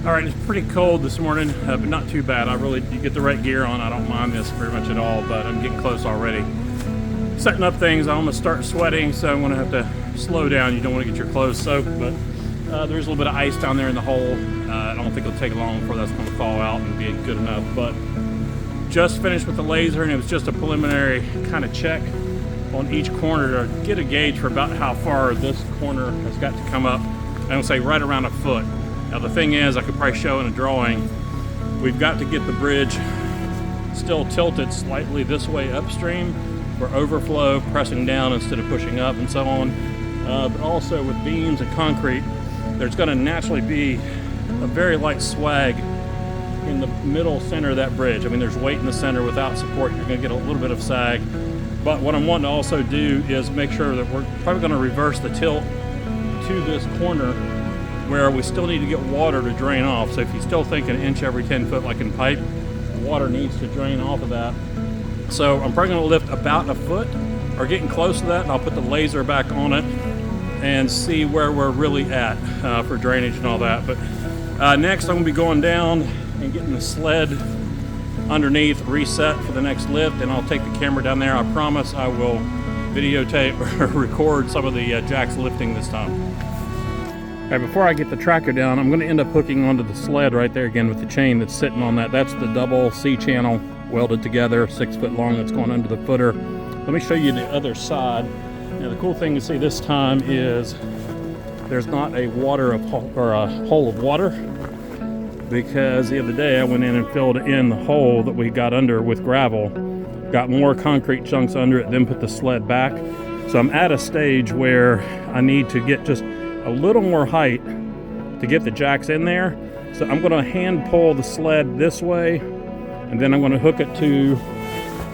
Alright, it's pretty cold this morning, but not too bad. You get the right gear on, I don't mind this very much at all, but I'm getting close already. Setting up things, I almost start sweating, so I'm going to have to slow down. You don't want to get your clothes soaked, but there's a little bit of ice down there in the hole. I don't think it'll take long before that's going to thaw out and be good enough, but just finished with the laser, and it was just a preliminary kind of check on each corner to get a gauge for about how far this corner has got to come up. I would say right around a foot. Now the thing is, I could probably show in a drawing, we've got to get the bridge still tilted slightly this way upstream for overflow, pressing down instead of pushing up and so on. But also with beams and concrete, there's going to naturally be a very light swag in the middle center of that bridge. I mean, there's weight in the center. Without support, you're going to get a little bit of sag. But what I'm wanting to also do is make sure that we're probably going to reverse the tilt to this corner where we still need to get water to drain off. So if you still think an inch every 10 foot like in pipe, water needs to drain off of that. So I'm probably going to lift about a foot or getting close to that, and I'll put the laser back on it and see where we're really at for drainage and all that. But next I'm going to be going down and getting the sled underneath reset for the next lift, and I'll take the camera down there. I promise I will videotape or record some of the jacks lifting this time. All right, before I get the tractor down, I'm going to end up hooking onto the sled right there again with the chain that's sitting on that. That's the double C-channel welded together, 6 foot long, that's going under the footer. Let me show you the other side. Now the cool thing to see this time is there's not a hole of water, because the other day I went in and filled in the hole that we got under with gravel, got more concrete chunks under it, then put the sled back. So I'm at a stage where I need to get just a little more height to get the jacks in there. So I'm going to hand pull the sled this way, and then I'm going to hook it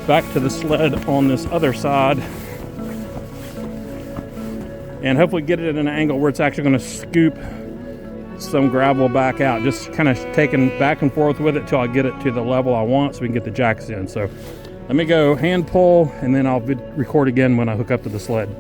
back to the sled on this other side, and hopefully get it at an angle where it's actually going to scoop some gravel back out. Just kind of taking back and forth with it till I get it to the level I want so we can get the jacks in. So let me go hand pull, and then I'll record again when I hook up to the sled.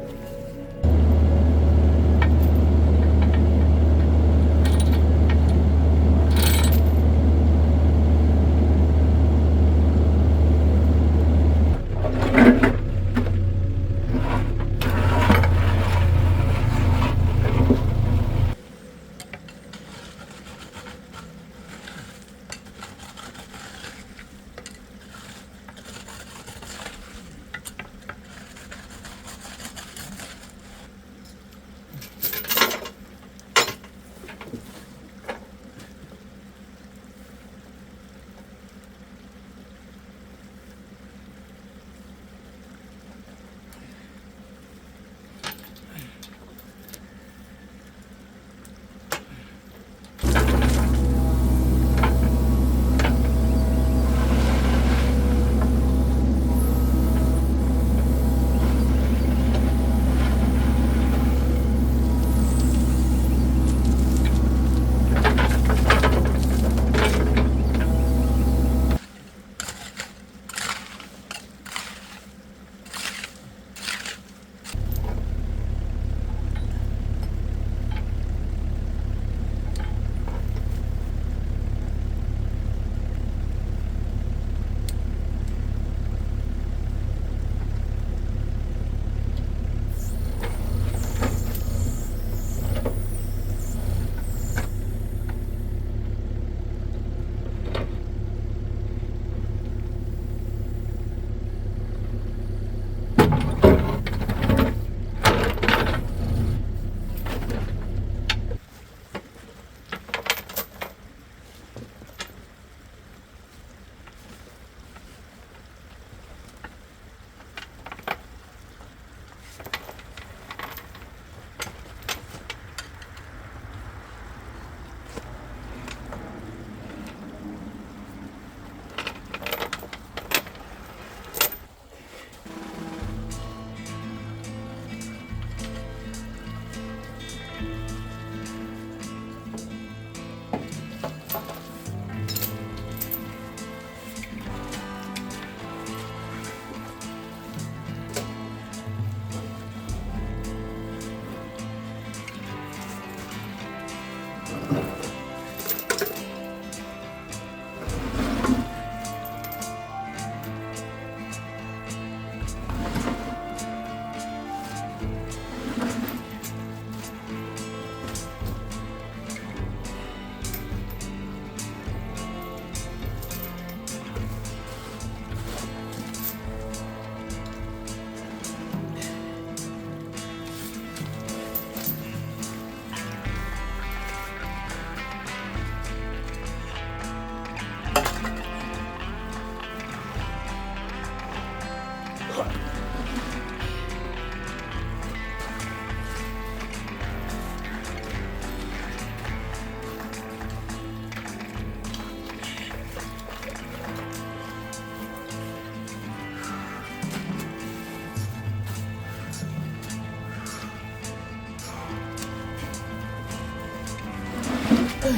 All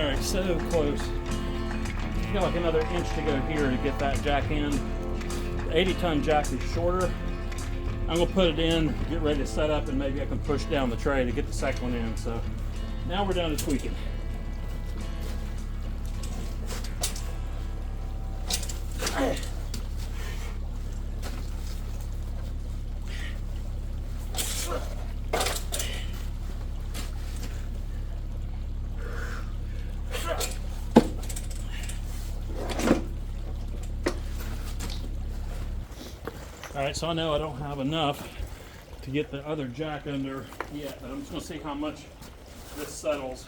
right, so close. Got like another inch to go here to get that jack in. The 80-ton jack is shorter. I'm gonna put it in, get ready to set up, and maybe I can push down the tray to get the second one in. So now we're down to tweaking. All right, so I know I don't have enough to get the other jack under yet, but I'm just gonna see how much this settles.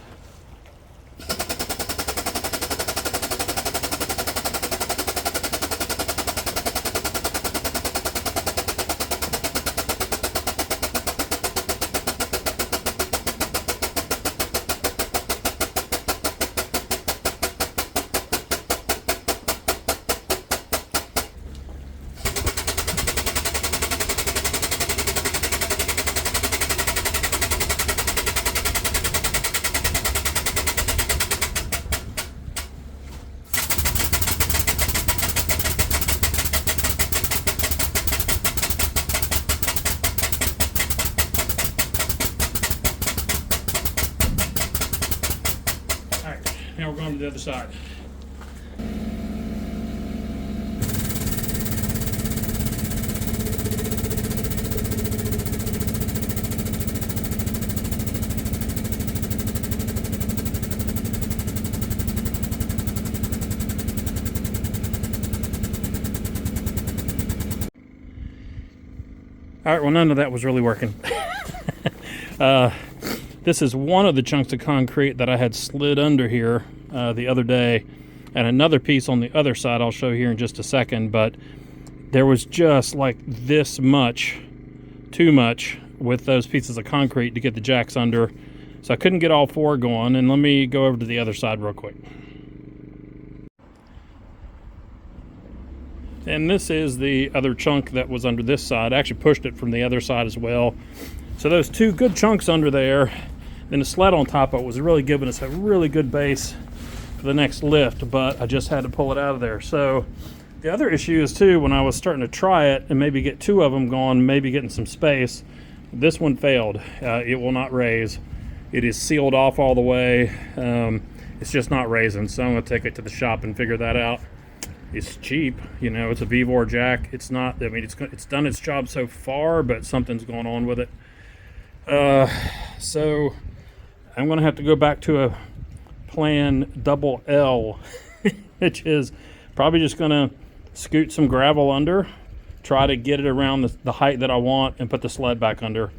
Now we're going to the other side. All right, well, none of that was really working. This is one of the chunks of concrete that I had slid under here the other day, and another piece on the other side I'll show here in just a second, but there was just like this much, too much, with those pieces of concrete to get the jacks under, so I couldn't get all four going. And let me go over to the other side real quick. And this is the other chunk that was under this side. I actually pushed it from the other side as well. So those two good chunks under there, then the sled on top of it was really giving us a really good base for the next lift, but I just had to pull it out of there. So the other issue is too, when I was starting to try it and maybe get two of them going, maybe getting some space, this one failed. It will not raise. It is sealed off all the way. It's just not raising, so I'm gonna take it to the shop and figure that out. It's cheap, you know, it's a V-Vor jack. It's not, I mean, it's done its job so far, but something's going on with it. So I'm gonna have to go back to a plan double L, which is probably just gonna scoot some gravel under, try to get it around the height that I want, and put the sled back under.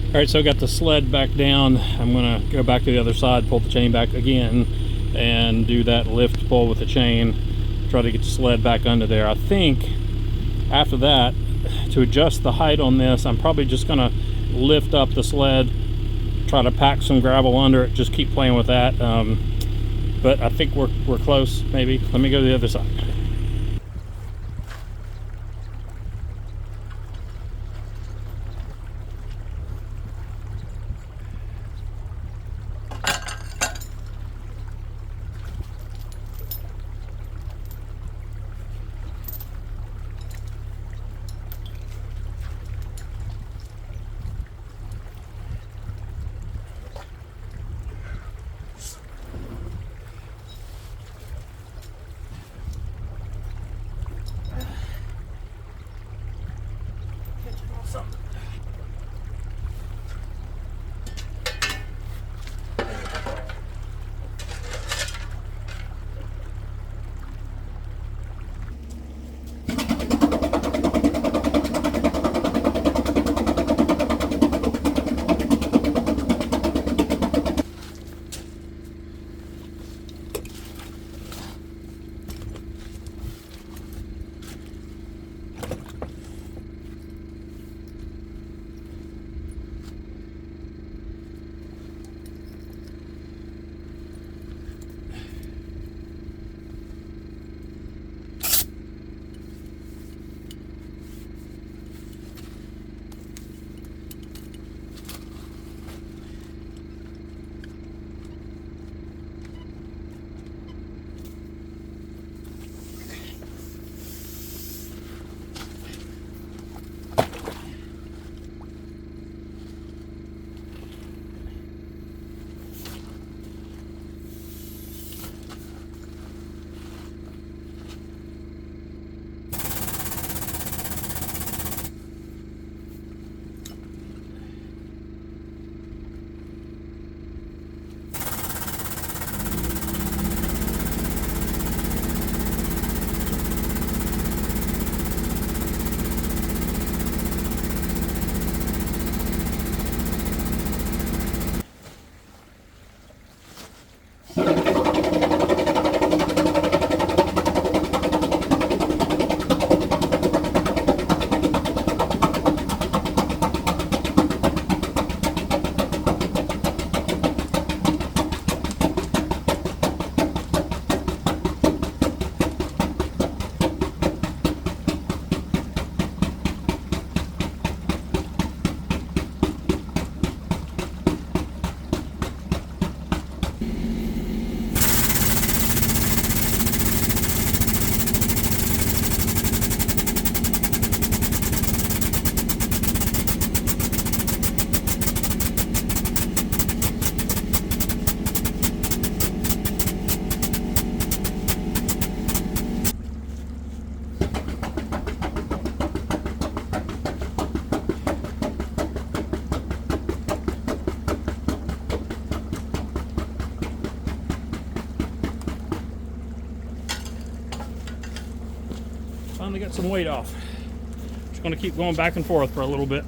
All right, so I got the sled back down. I'm gonna go back to the other side, pull the chain back again, and do that lift pull with the chain, try to get the sled back under there. I think after that, to adjust the height on this, I'm probably just gonna lift up the sled, try to pack some gravel under it, just keep playing with that. But I think we're close, maybe. Let me go to the other side. finally got some weight off. Just going to keep going back and forth for a little bit.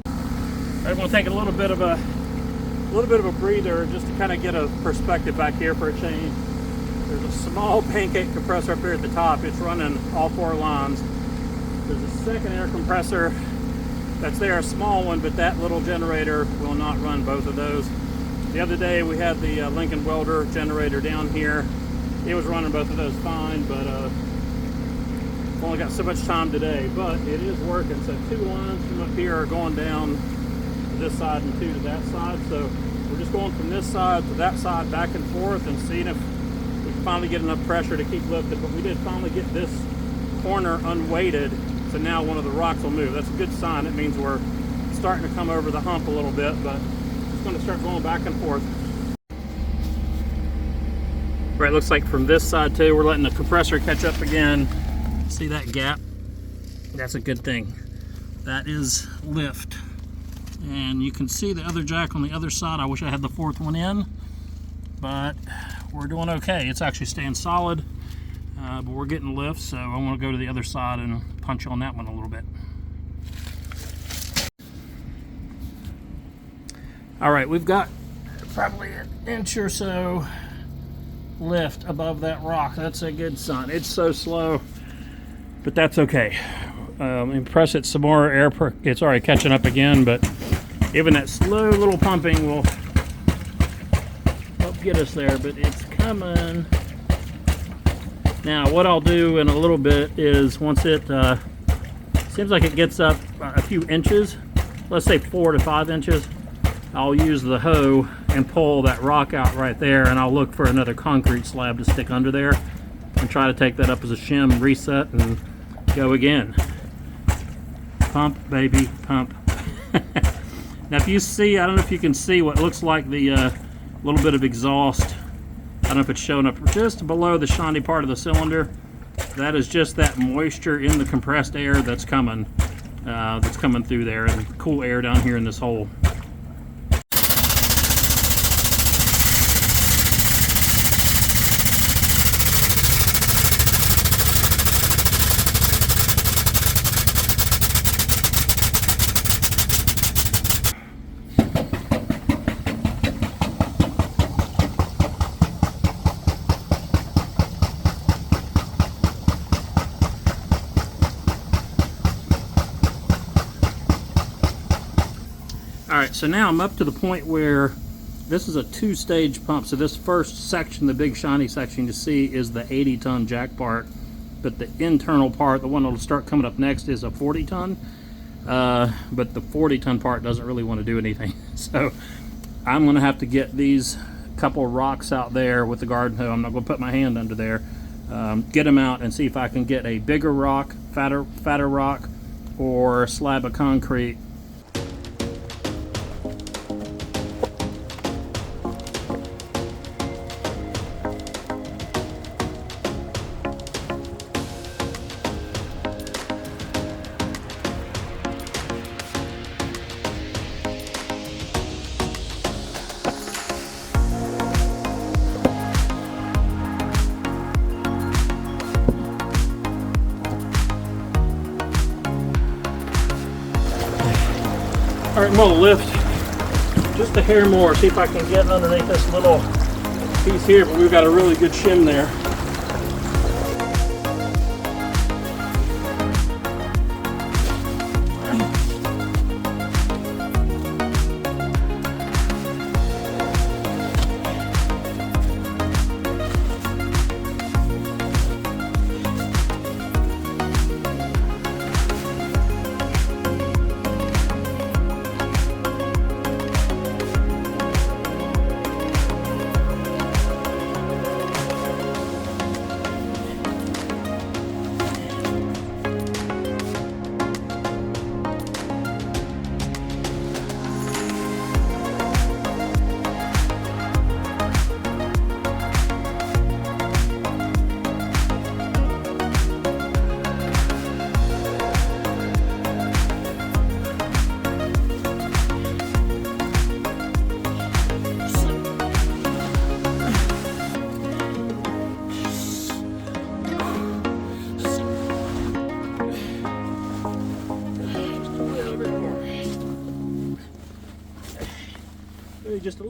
I'm going to take a little bit of a breather just to kind of get a perspective back here for a change. There's a small pancake compressor up here at the top. It's running all 4 lines. There's a second air compressor that's there, a small one, but that little generator will not run both of those. The other day we had the Lincoln Welder generator down here. It was running both of those fine, but I've only got so much time today, but it is working. So 2 lines from up here are going down to this side and 2 to that side. So we're just going from this side to that side back and forth and seeing if we can finally get enough pressure to keep lifting. But we did finally get this corner unweighted, so now one of the rocks will move. That's a good sign. It means we're starting to come over the hump a little bit, but going to start going back and forth. Right, looks like from this side too, we're letting the compressor catch up again. See that gap? That's a good thing. That is lift. And you can see the other jack on the other side. I wish I had the 4th one in, but we're doing okay. It's actually staying solid, but we're getting lift, so I want to go to the other side and punch on that one a little bit. All right, we've got probably an inch or so lift above that rock. That's a good sign. It's so slow, but that's okay. Press it some more. It's already catching up again, but even that slow little pumping will help get us there, but it's coming. Now, what I'll do in a little bit is once it seems like it gets up a few inches, let's say 4 to 5 inches, I'll use the hoe and pull that rock out right there, and I'll look for another concrete slab to stick under there and try to take that up as a shim, reset, and go again. Pump, baby, pump. Now if you see, I don't know if you can see what looks like the little bit of exhaust. I don't know if it's showing up just below the shiny part of the cylinder. That is just that moisture in the compressed air that's coming through there, and cool air down here in this hole. Alright, so now I'm up to the point where this is a 2-stage pump. So this first section, the big shiny section you see, is the 80-ton jack part. But the internal part, the one that'll start coming up next, is a 40-ton. But the 40-ton part doesn't really want to do anything. So I'm going to have to get these couple rocks out there with the garden hoe. I'm not going to put my hand under there. Get them out and see if I can get a bigger rock, fatter rock, or a slab of concrete. All right, I'm gonna lift just a hair more, see if I can get underneath this little piece here, but we've got a really good shim there.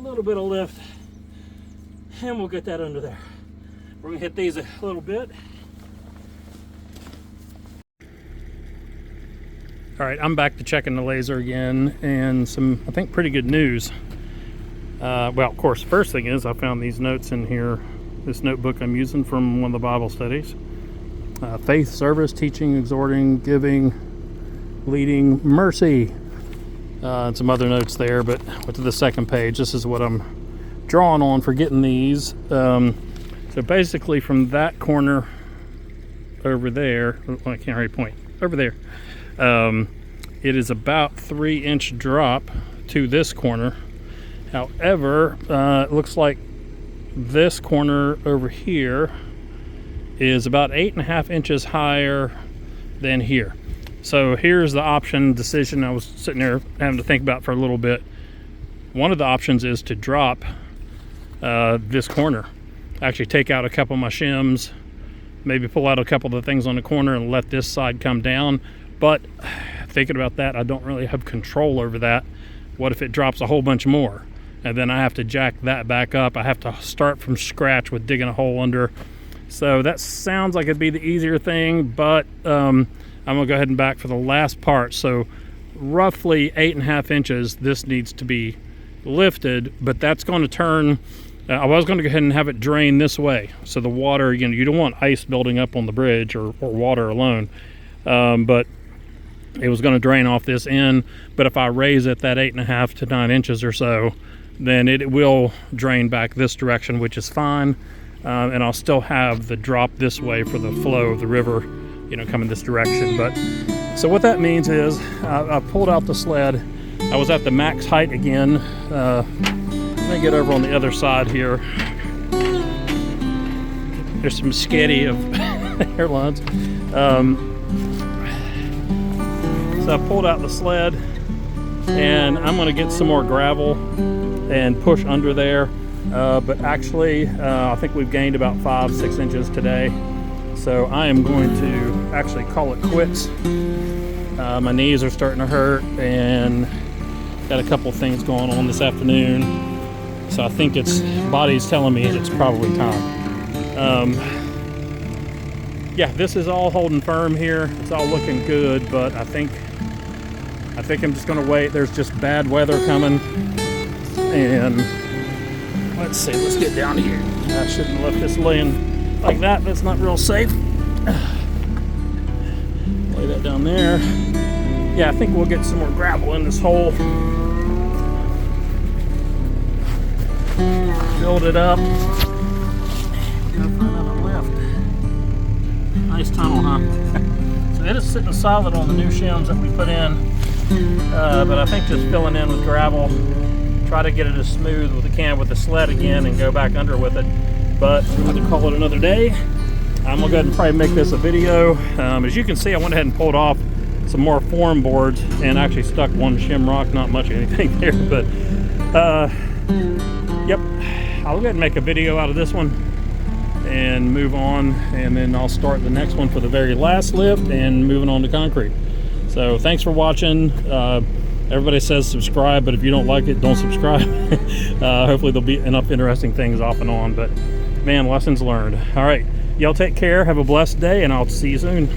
little bit of lift, and we'll get that under there. We're gonna hit these a little bit. All right, I'm back to checking the laser again, and some, I think, pretty good news. Well, of course, first thing is I found these notes in here, this notebook I'm using from one of the Bible studies. Faith, service, teaching, exhorting, giving, leading, mercy. And some other notes there, but went to the second page. This is what I'm drawing on for getting these. So basically from that corner over there, well, I can't really point, over there, it is about 3-inch drop to this corner. However, it looks like this corner over here is about 8.5 inches higher than here. So here's the option decision I was sitting there having to think about for a little bit. One of the options is to drop this corner. Actually take out a couple of my shims, maybe pull out a couple of the things on the corner and let this side come down. But thinking about that, I don't really have control over that. What if it drops a whole bunch more? And then I have to jack that back up. I have to start from scratch with digging a hole under. So that sounds like it'd be the easier thing, but I'm gonna go ahead and back for the last part. So roughly 8.5 inches, this needs to be lifted, but that's going to turn, I was going to go ahead and have it drain this way. So the water, you know, you don't want ice building up on the bridge or water alone. But it was going to drain off this end. But if I raise it that 8.5 to 9 inches or so, then it will drain back this direction, which is fine. And I'll still have the drop this way for the flow of the river, you know, coming this direction. But so what that means is I pulled out the sled. I was at the max height again. Let me get over on the other side here. There's some sketty of airlines. So I pulled out the sled, and I'm going to get some more gravel and push under there. But actually, I think we've gained about 5-6 inches today. So I am going to actually call it quits. My knees are starting to hurt, and got a couple things going on this afternoon. So I think body's telling me it's probably time. Yeah, this is all holding firm here. It's all looking good, but I think I'm just gonna wait. There's just bad weather coming, and let's see, let's get down here. I shouldn't have left this laying like that. That's not real safe. Lay that down there. Yeah, I think we'll get some more gravel in this hole. Build it up. Go for another lift. Nice tunnel, huh? So it is sitting solid on the new shims that we put in. But I think just filling in with gravel, try to get it as smooth as we can with the sled again and go back under with it. But we're going to call it another day. I'm going to go ahead and probably make this a video. As you can see, I went ahead and pulled off some more form boards and actually stuck one shim rock, not much of anything there, but yep, I'll go ahead and make a video out of this one and move on, and then I'll start the next one for the very last lift and moving on to concrete. So thanks for watching. Everybody says subscribe, but if you don't like it, don't subscribe. Hopefully there'll be enough interesting things off and on, but man, lessons learned. All right, y'all take care, have a blessed day, and I'll see you soon.